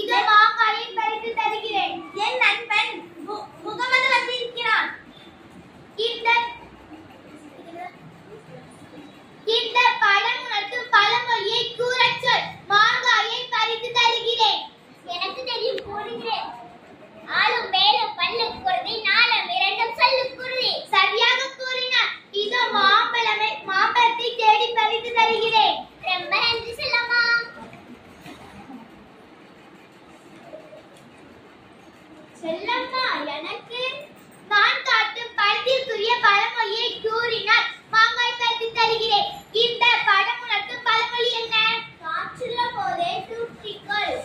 இதோ மாங்காயை பறித்து தருகிறேன். என் நண்பன் முகமது வந்திருக்கிறான். இந்த பழம் உணர்த்தும் பழமொழியை கூறச் சொல். மாங்காயை பறித்து தருகிறேன். எனக்கு தெரியும், கூறுகிறேன். ஆளும் வேலும் பல்லும் குருதி, நாளும் இரண்டும் சொல்லும் குருதி. சரியாக கூறினார். இதோ மாம்பழத்தை தேடி பறித்து தருகிறேன். ரொம்ப நன்றி செல்லம்மா. செல்லம்மா, எனக்கு நான் காட்டும் பழத்திற்குரிய பழமொழியை கூறினார். மாங்காய் பறித்து தருகிறேன். இந்த பழம் உணர்த்தும் பழமொழி என்ன? காற்றுள்ள போதே தூற்றிக்கொள்.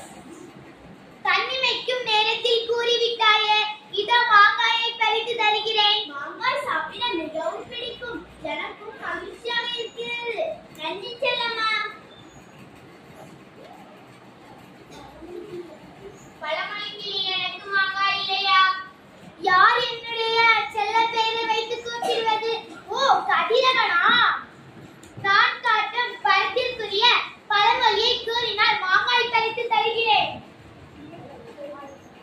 தன்னிமைக்கும் நேரத்தில் கூறிவிட்டாயே. இதோ மாங்காயை பறித்து தருகிறேன். மாங்காய் சாப்பிட மிகவும் பிடிக்கும். எனக்கும் மகிழ்ச்சியாக இருக்கிறது. நன்றி செல்லம்மா. பழமொழிக்கு எனக்கு மாங்காய் இல்லையா? யார் என்னுடைய செல்ல பெயரை வைத்து கூப்பிடுவது? ஓ, கதிரவனா? நான் காட்டும் பழத்திற்குரிய பழமொழியை கூறினால் மாங்காய் பறித்து தருகிறேன்.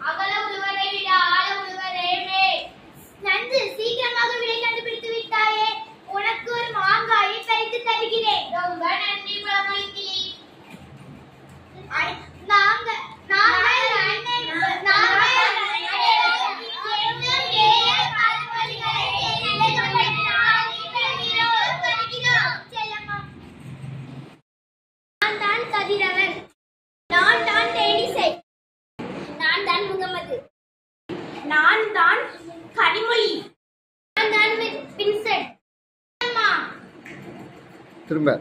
அகல உழுவதை விட ஆழ உழுவதே. நன்று, சீக்கிரமாக விடை கண்டுபிடித்து விட்டாயே. உனக்கு ஒரு மாங்காயை பறித்து தருகிறேன். ரொம்ப நன்றி பழமொழிக்கு. கதிரவன், நான் தான் தேனிசை, நான் தான் முகமது, நான் தான் கனிமொழி, நான் தான் வின்சென்ட். திரும்ப